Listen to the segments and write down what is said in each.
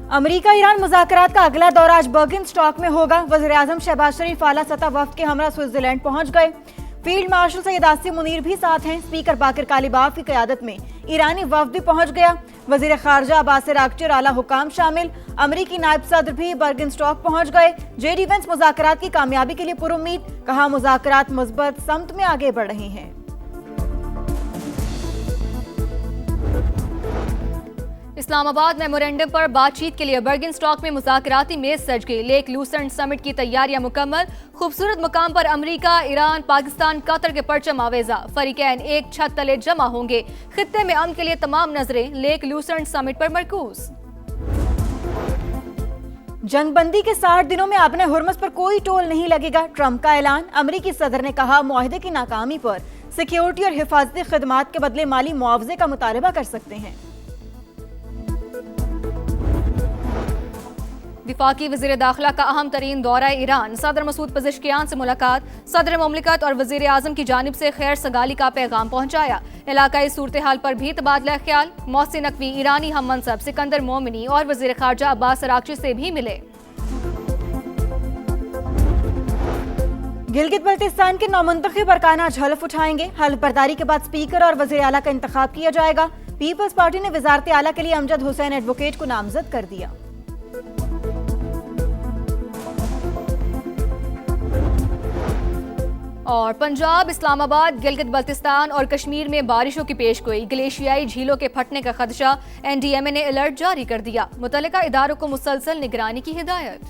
America Iran मुज़ाकरात का अगला दौर आज बर्गिनस्टॉक में होगा। वज़ीर-ए-आज़म शहबाज शरीफ आला सतह वफ्द के हमरा स्विट्जरलैंड पहुंच गए। फील्ड मार्शल सैयद आसिम मुनीर भी साथ हैं। स्पीकर बाकिर कालिबाफ की क़यादत में ईरानी वफ्द भी पहुंच गया। वज़ीर ख़ारजा अब्बास अराग़ची और आला हुकाम शामिल। अमरीकी नायब सदर भी बर्गिनस्टॉक पहुंच गए। जेडी वेंस मुज़ाकरात की कामयाबी के लिए पुरुम्मीद, कहा मुज़ाकरात मुस्बत समत में आगे बढ़ रहे हैं। इस्लामाबाद मेमोरेंडम पर बातचीत के लिए बर्गिनस्टॉक में मुज़ाकराती मेज सज गई। लेक लूसेंट समिट की तैयारियां मुकम्मल। खूबसूरत मुकाम पर अमरीका, ईरान, पाकिस्तान, कतर के परचम आवेजा। फरीकैन एक छत तले जमा होंगे। खित्ते में अमन के लिए तमाम नजरें लेक लूसेंट समिट पर मरकूज। जंगबंदी के 60 दिनों में अपने हुर्मस पर कोई टोल नहीं लगेगा, ट्रंप का ऐलान। अमरीकी सदर ने कहा मुआहदे की नाकामी पर सिक्योरिटी और हिफाजती खदमात के बदले माली मुआवजे का मुतालबा कर सकते हैं। विफाकी वज़ीर दाखिला का अहम तरीन दौरा ईरान। सदर मसूद पज़ेश्कियान से मुलाकात। सदर मुमलिकत और वज़ीर आज़म की जानिब से खैर सगाली का पैगाम पहुंचाया। इलाकाई सूरत हाल पर भी तबादला ख्याल। मोहसिन नकवी, ईरानी हम मनसब सिकंदर मोमिनी और वज़ीर ख़ारजा अब्बास अराग़ची से भी मिले। गिलगित बल्तिस्तान के नौमुंतखब अरकान आज हल्फ उठाएंगे। हल्फ बर्दारी के बाद स्पीकर और वज़ीर आला का इंतखाब किया जाएगा। पीपल्स पार्टी ने वज़ारत आला के लिए अमजद हुसैन एडवोकेट को नामजद कर दिया। और पंजाब, इस्लामाबाद, गिलगित बल्तिस्तान और कश्मीर में बारिशों की पेशगोई। ग्लेशियाई झीलों के फटने का खदशा। एनडीएमए ने अलर्ट जारी कर दिया। मुतल्लिका इदारों को मुसलसल निगरानी की हिदायत।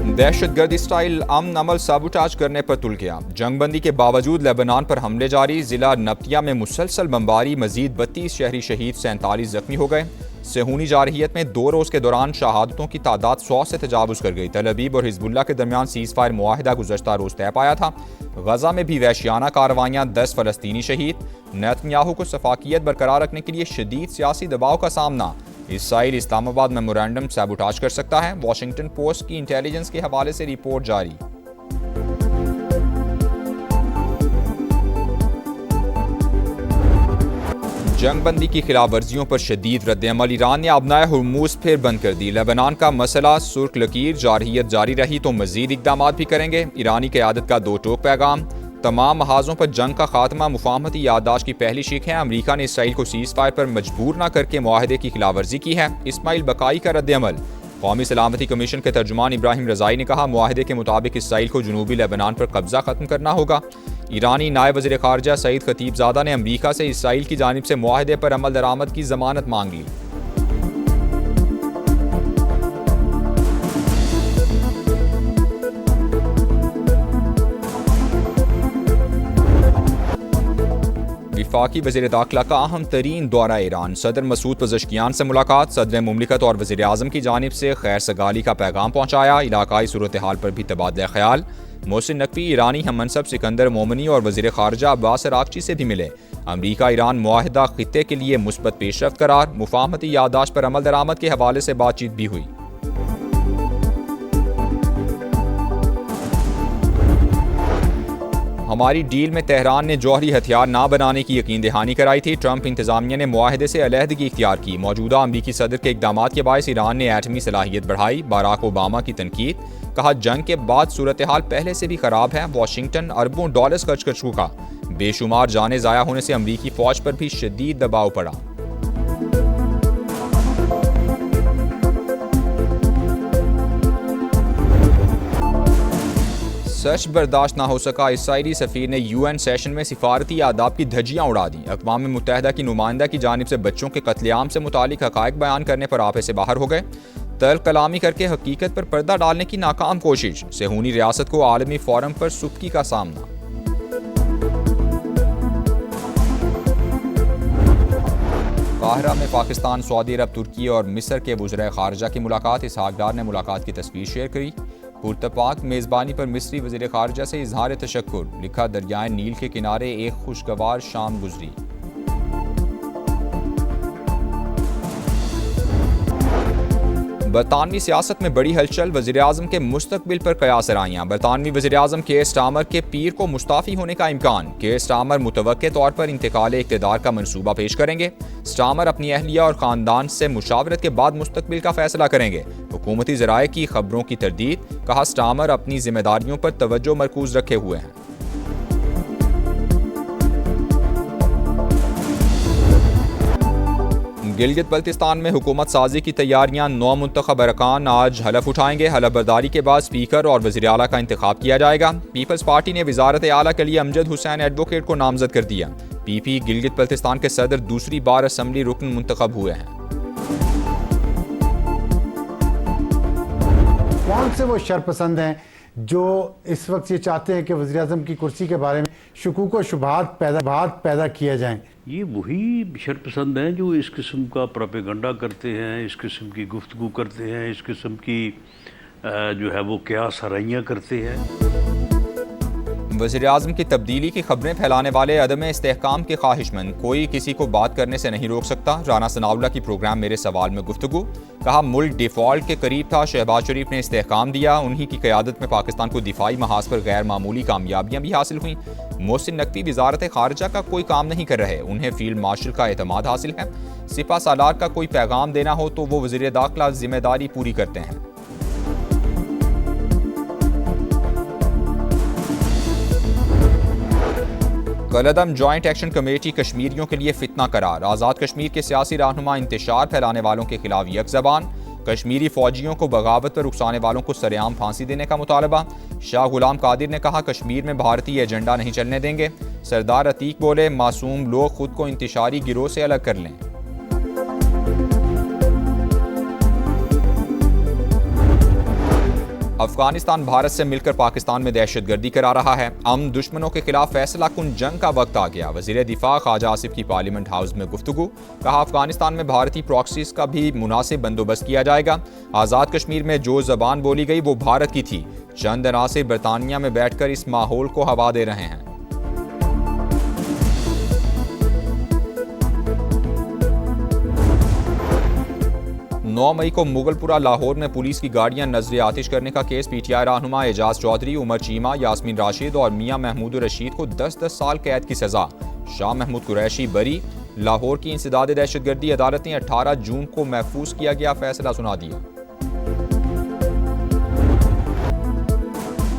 दहशतगर्दी स्टाइल अमन अमल साबुटाज करने पर तुल गया। जंगबंदी के बावजूद लेबनान पर हमले जारी। जिला नब्तिया में मुसलसल बमबारी। मजीद 32 शहरी शहीद, 47 जख्मी हो गए। सेहूनी जारहियत में 2 रोज़ के दौरान शहादतों की तादाद 100 से तजावुज़ कर गई। तल अबीब और हिजबुल्लाह के दरमियान सीज़ फायर मुआहिदा गुज़श्ता रोज़ तय पाया था। गजा में भी वहशियाना कार्रवाइयाँ, 10 फ़लस्तीनी शहीद। नेतन्याहू को सफाकियत बरकरार रखने के लिए शदीद सियासी दबाव का सामना। इसराइल इस्लामाबाद मेमोरेंडम सैबोटाज कर सकता है। वाशिंगटन पोस्ट की इंटेलिजेंस के हवाले से रिपोर्ट जारी। जंगबंदी की खिलाफ वर्जियों पर शदीद रद्द-ए-अमल। ईरान ने अपनाए हुर्मुज़ फिर बंद कर दी। लेबनान का मसला सुर्ख लकीर। जारहियत जारी रही तो मजीद इकदाम भी करेंगे। ईरानी क़यादत का 2 टोक पैगाम। तमाम महाजों पर जंग का खात्मा मुफाहमती याददाश्त की पहली शीख है। अमरीका ने इसराइल को सीज़ फायर पर मजबूर न करके मुआहदे की खिलाफ वर्जी की है। इस्माइल बकाई का रद्द-ए-अमल। कौमी सलामती कमीशन के तर्जुमान इब्राहिम रज़ाई ने कहा मुआहदे के मुताबिक इसराइल को जनूबी लेबनान पर कब्जा खत्म करना होगा। ईरानी नायब वज़ीर ख़ारजा सईद खतीबज़ादा ने अमरीका से इसराइल की जानिब से मुआहदे पर अमल दरामद की ज़मानत मांग ली। वफाकी वज़ीर दाखिला का अहम तरीन दौरा ईरान। सदर मसूद पज़ेश्कियान से मुलाकात। सदर मुमलिकत और वज़ीर आज़म की जानिब से खैर सगाली का पैगाम पहुँचाया। इलाकाई सूरत हाल पर भी तबादला ख्याल। मोहसिन नकवी, ईरानी हम मनसब सिकंदर मोमिनी और वज़ीर ख़ारजा अब्बास अराग़ची से भी मिले। अमरीका ईरान मुआहिदा खित्ते के लिए मुस्बत पेशरफ्त करार। मुफाहमती याददाश्त पर अमल दरामद के हवाले से बातचीत भी हुई। हमारी डील में तेहरान ने जौहरी हथियार ना बनाने की यकीन दहानी कराई थी। ट्रंप इंतजामिया ने मुआहदे से अलहदगी इख्तियार की। मौजूदा अमरीकी सदर के इकदामात के बायस ईरान ने एटमी सलाहियत बढ़ाई। बाराक ओबामा की तनकीद। कहा जंग के बाद सूरत हाल पहले से भी खराब है। वाशिंगटन अरबों डॉलर्स खर्च कर चुका। बेशुमार जाने ज़ाया होने से अमरीकी फौज पर भी शदीद दबाव पड़ा। सच बर्दाश्त ना हो सका। इसराइली सफ़ीर ने UN सेशन में सिफारती आदाब की धज्जियाँ उड़ा दी। अक़वाम मुत्तहिदा की नुमाइंदा की जानिब से बच्चों के कत्लेआम से मुतालिक हक़ाइक़ बयान करने पर आपे से बाहर हो गए। तल्ख़ कलामी करके हकीकत पर पर्दा डालने की नाकाम कोशिश। सेहूनी रियासत को आलमी फ़ोरम पर सुख्ती का सामना। काहिरा में पाकिस्तान, सऊदी अरब, तुर्की और मिस्र के वज़ीर ख़ारजा की मुलाकात। इसहाक़ डार ने मुलाकात की तस्वीर शेयर करी। पुरतपाक मेज़बानी पर मिस्री वज़ीर ख़ारजा से इज़हार तशक्कुर। लिखा दरियाए नील के किनारे एक खुशगवार शाम गुजरी। बरतानवी सियासत में बड़ी हलचल, वज़ीर-ए-आज़म के मुस्तकबिल पर कयास राइयां। बरतानवी वज़ीर-ए-आज़म केयर स्टारमर के पीर को मुस्ताफ़ी होने का इम्कान। केयर स्टारमर मुतवक्के तौर पर इंतकाल इक़्तिदार का मंसूबा पेश करेंगे। स्टारमर अपनी अहलिया और ख़ानदान से मुशावरत के बाद मुस्तकबिल का फैसला करेंगे। हुकूमती ज़राए की खबरों की तरदीद, कहा स्टारमर अपनी जिम्मेदारियों पर तवज्जो मरकूज रखे हुए हैं। गिलगित बल्तिस्तान में हुकूमत साजी की तैयारियां, 9 मुंतखब अरकान आज हलफ उठाएंगे। हलफ बर्दारी के बाद स्पीकर और वज़ीर आला का इंतखाब किया जाएगा। पीपल्स पार्टी ने वज़ारत आला के लिए अमजद हुसैन एडवोकेट को नामजद कर दिया। पीपी गिलगित बल्तिस्तान के सदर दूसरी बार असम्बली रुकन मुंतखब हुए हैं। कौन से वो शरपसंद हैं जो इस वक्त ये चाहते हैं कि वज़ीर आज़म की कुर्सी के बारे में शुकूक व शुबहात पैदा किया जाएं? ये वही शरपसंद हैं जो इस किस्म का प्रोपेगेंडा करते हैं, इस किस्म की गुफ्तगू करते हैं, इस किस्म की जो है वो क्या सराइयाँ करते हैं। वज़ीर-ए-आज़म की तब्दीली की खबरें फैलाने वाले अदम इस्तेहकाम के ख्वाहिशमंद, कोई किसी को बात करने से नहीं रोक सकता। राना सनाउल्लाह की प्रोग्राम मेरे सवाल में गुफ्तगू, कहा मुल्क डिफ़ॉल्ट के करीब था, शहबाज शरीफ ने इस्तेहकाम दिया। उन्हीं की क़यादत में पाकिस्तान को दिफाई महाज पर गैर मामूली कामयाबियाँ भी हासिल हुई। मोहसिन नकवी वज़ारत ख़ारिजा का कोई काम नहीं कर रहे, उन्हें फील्ड मार्शल का एतमाद हासिल है। सिपा सालार का कोई पैगाम देना हो तो वो वज़ीर दाखिला जिम्मेदारी पूरी करते हैं। कलअदम जॉइंट एक्शन कमेटी कश्मीरियों के लिए फितना करार, आज़ाद कश्मीर के सियासी रहनुमा इंतशार फैलाने वालों के खिलाफ यक ज़बान। कश्मीरी फौजियों को बगावत पर उकसाने वालों को सरेआम फांसी देने का मुतालबा। शाह गुलाम कादिर ने कहा कश्मीर में भारतीय एजेंडा नहीं चलने देंगे। सरदार अतीक बोले मासूम लोग खुद को इंतशारी गिरोह से अलग कर लें। अफगानिस्तान भारत से मिलकर पाकिस्तान में दहशतगर्दी करा रहा है। अमन दुश्मनों के खिलाफ फैसला कुन जंग का वक्त आ गया। वज़ीर दिफा ख्वाजा आसिफ की पार्लियामेंट हाउस में गुफ्तगू, कहा अफगानिस्तान में भारतीय प्रॉक्सीज का भी मुनासिब बंदोबस्त किया जाएगा। आज़ाद कश्मीर में जो ज़बान बोली गई वो भारत की थी। चंद अनासिर बरतानिया में बैठकर इस माहौल को हवा दे रहे हैं। नौ मई को मुगलपुरा लाहौर में पुलिस की गाड़ियां नजर आतिश करने का केस, पीटीआई रहनुमा एजाज चौधरी, उमर चीमा, यास्मीन राशिद और मियां महमूद रशीद को 10-10 साल कैद की सजा। शाह महमूद कुरैशी बरी। लाहौर की इंसदाद दहशतगर्दी अदालत ने 18 जून को महफूज किया गया फैसला सुना दिया।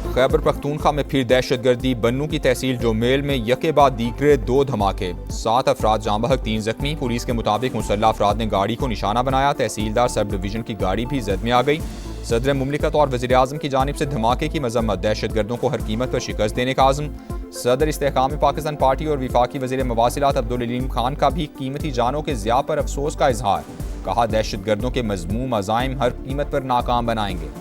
खैबर पख्तूनख्वा में फिर दहशतगर्दी, बन्नू की तहसील जोमेल में यके बाद दीगरे 2 धमाके, 7 अफराद जाँ बहक 3 जख्मी। पुलिस के मुताबिक मुसल्लह अफराद ने गाड़ी को निशाना बनाया। तहसीलदार सब डिवीजन की गाड़ी भी जद में आ गई। सदर मुमलिकत और वज़ीर आज़म की जानिब से धमाके की मजम्मत, दहशतगर्दों को हर कीमत पर शिकस्त देने का आज़म। सदर इस्तेहकाम पाकिस्तान पार्टी और विफाकी वज़ीर मवासिलात अब्दुल अलीम खान का भी कीमती जानों के ज़िया पर अफसोस का इजहार, कहा दहशतगर्दों के मजमूम अज़ाइम हर कीमत पर नाकाम बनाएंगे।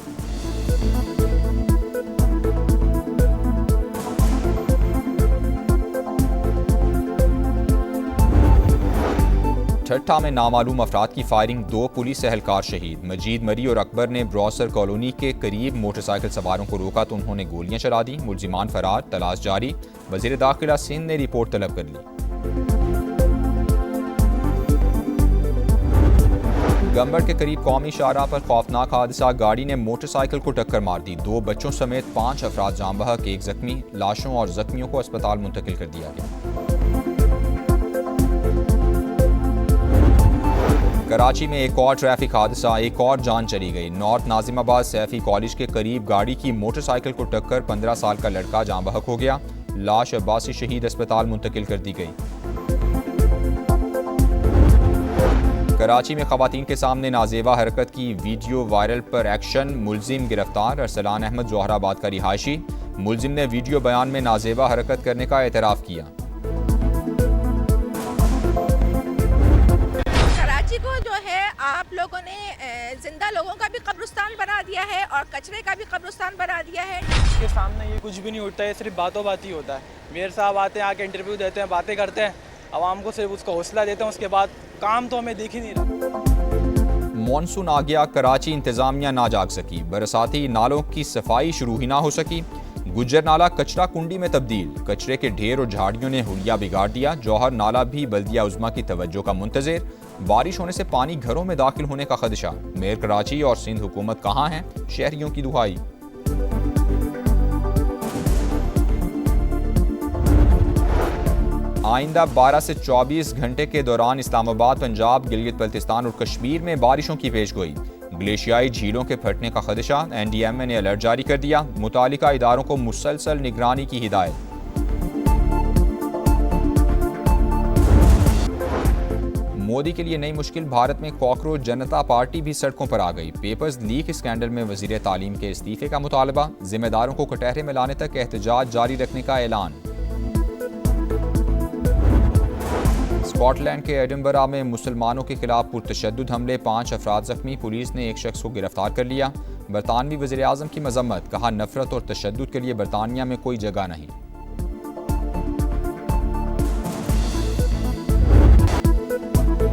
ठट्ठा में नामालूम अफराद की फायरिंग, 2 पुलिस एहलकार शहीद। मजीद मरी और अकबर ने ब्रॉसर कॉलोनी के करीब मोटरसाइकिल सवारों को रोका तो उन्होंने गोलियां चला दी। मुलजिमान फरार, तलाश जारी। वज़ीर दाखिला सिंध ने रिपोर्ट तलब कर ली। गंबड़ के करीब कौमी शाहराह पर खौफनाक हादसा, गाड़ी ने मोटरसाइकिल को टक्कर मार दी। 2 बच्चों समेत 5 अफराद जाँ बहक, 1 जख्मी। लाशों और जख्मियों को अस्पताल मुंतकिल कर दिया गया। कराची में एक और ट्रैफिक हादसा, एक और जान चली गई। नॉर्थ नाजिमाबाद सैफी कॉलेज के करीब गाड़ी की मोटरसाइकिल को टक्कर 15 साल का लड़का जाँ बहक हो गया। लाश अब्बासी शहीद अस्पताल मुंतकिल कर दी गई। कराची में खवातीन के सामने नाजेबा हरकत की वीडियो वायरल पर एक्शन, मुलजिम गिरफ्तार। अरसलान अहमद जोहराबाद का रिहायशी। मुलजिम ने वीडियो बयान में नाजेबा हरकत करने का एतराफ़ किया। को जो है आप लोगों ने जिंदा लोगों का भी कब्रिस्तान बना दिया है और कचरे का भी कब्रिस्तान बना दिया है। इसके सामने ये कुछ भी नहीं उठता है, सिर्फ बातों बात ही होता है। मेयर साहब आते हैं, आके इंटरव्यू देते हैं, बातें करते हैं, आवाम को सिर्फ उसका हौसला देते हैं, उसके बाद काम तो हमें दिख ही नहीं रहा। मॉनसून आ गया, कराची इंतजामिया ना जाग सकी। बरसाती नालों की सफाई शुरू ही ना हो सकी। गुज्जर नाला कचरा कुंडी में तब्दील, कचरे के ढेर और झाड़ियों ने हुलिया बिगाड़ दिया। जौहर नाला भी बल्दिया उज़्मा की तवज्जो का मुंतज़िर, बारिश होने से पानी घरों में दाखिल होने का खदशा। मेयर कराची और सिंध हुकूमत कहाँ हैं, शहरियों की दुहाई। आइंदा 12 से 24 घंटे के दौरान इस्लामाबाद, पंजाब, गिलगित बल्तिस्तान और कश्मीर में बारिशों की पेशगोई। ग्लेशियाई झीलों के फटने का खदशा, NDMA ने अलर्ट जारी कर दिया। मुतालिका इदारों को मुसलसल निगरानी की हिदायत। मोदी के लिए नई मुश्किल, भारत में कॉकरोच जनता पार्टी भी सड़कों पर आ गई। पेपर्स लीक स्कैंडल में वजीर तालीम के इस्तीफे का मुतालबा, जिम्मेदारों को कटहरे में लाने तक एहतजाज जारी रखने का ऐलान। स्कॉटलैंड के एडिनबरा में मुसलमानों के खिलाफ पुरतशद्दुद हमले, 5 अफराद जख्मी, पुलिस ने एक शख्स को गिरफ्तार कर लिया। बरतानवी वज़ीर आज़म की मजम्मत, कहा नफरत और तशद्दुद के लिए बरतानिया में कोई जगह नहीं।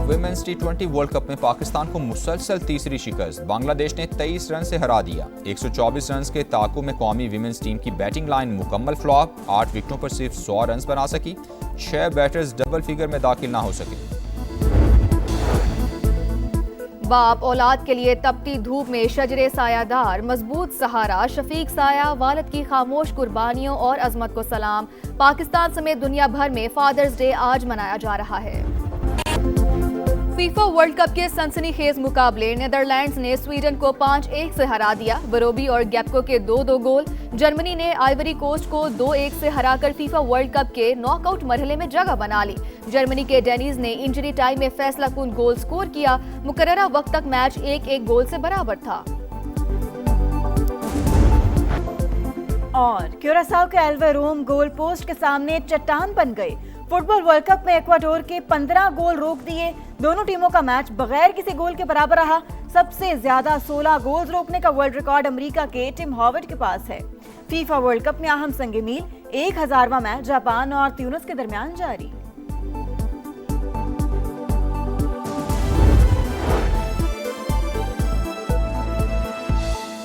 विमेंस T20 वर्ल्ड कप में पाकिस्तान को मुसलसल तीसरी शिकस्त, बांग्लादेश ने 23 रन से हरा दिया। 124 रन के ताकु में कौमी विमेंस टीम की बैटिंग लाइन मुकम्मल फ्लॉप, 8 विकेटों पर सिर्फ 100 रन बना सकी। 6 बैटर्स डबल फिगर में दाखिल ना हो सके। बाप औलाद के लिए तपती धूप में शजरे सायादार, मजबूत सहारा, शफीक साया, वालिद की खामोश कुर्बानियों और अजमत को सलाम। पाकिस्तान समेत दुनिया भर में फादर्स डे आज मनाया जा रहा है। फीफा वर्ल्ड कप के सनसनीखेज मुकाबले, नीदरलैंड्स ने स्वीडन को 5-1 से हरा दिया। बरोबी और गैप्को के 2-2 गोल। जर्मनी ने आइवरी कोस्ट को 2-1 से हराकर फीफा वर्ल्ड कप के नॉकआउट मरहले में जगह बना ली। जर्मनी के डेनिज ने इंजरी टाइम में फैसलाकुन गोल स्कोर किया। मुकर्ररा वक्त तक मैच 1-1 गोल से बराबर था। और क्यूरासाओ के एल्वेरोम गोल पोस्ट के सामने चट्टान बन गए। फुटबॉल वर्ल्ड कप में इक्वाडोर के 15 गोल रोक दिए। दोनों टीमों का मैच बगैर किसी गोल के बराबर रहा। सबसे ज्यादा 16 गोल रोकने का वर्ल्ड रिकॉर्ड अमेरिका के टिम हॉवर्ड के पास है। फीफा वर्ल्ड कप में अहम संग मील 1000वां मैच जापान और ट्यूनिस के दरमियान जारी।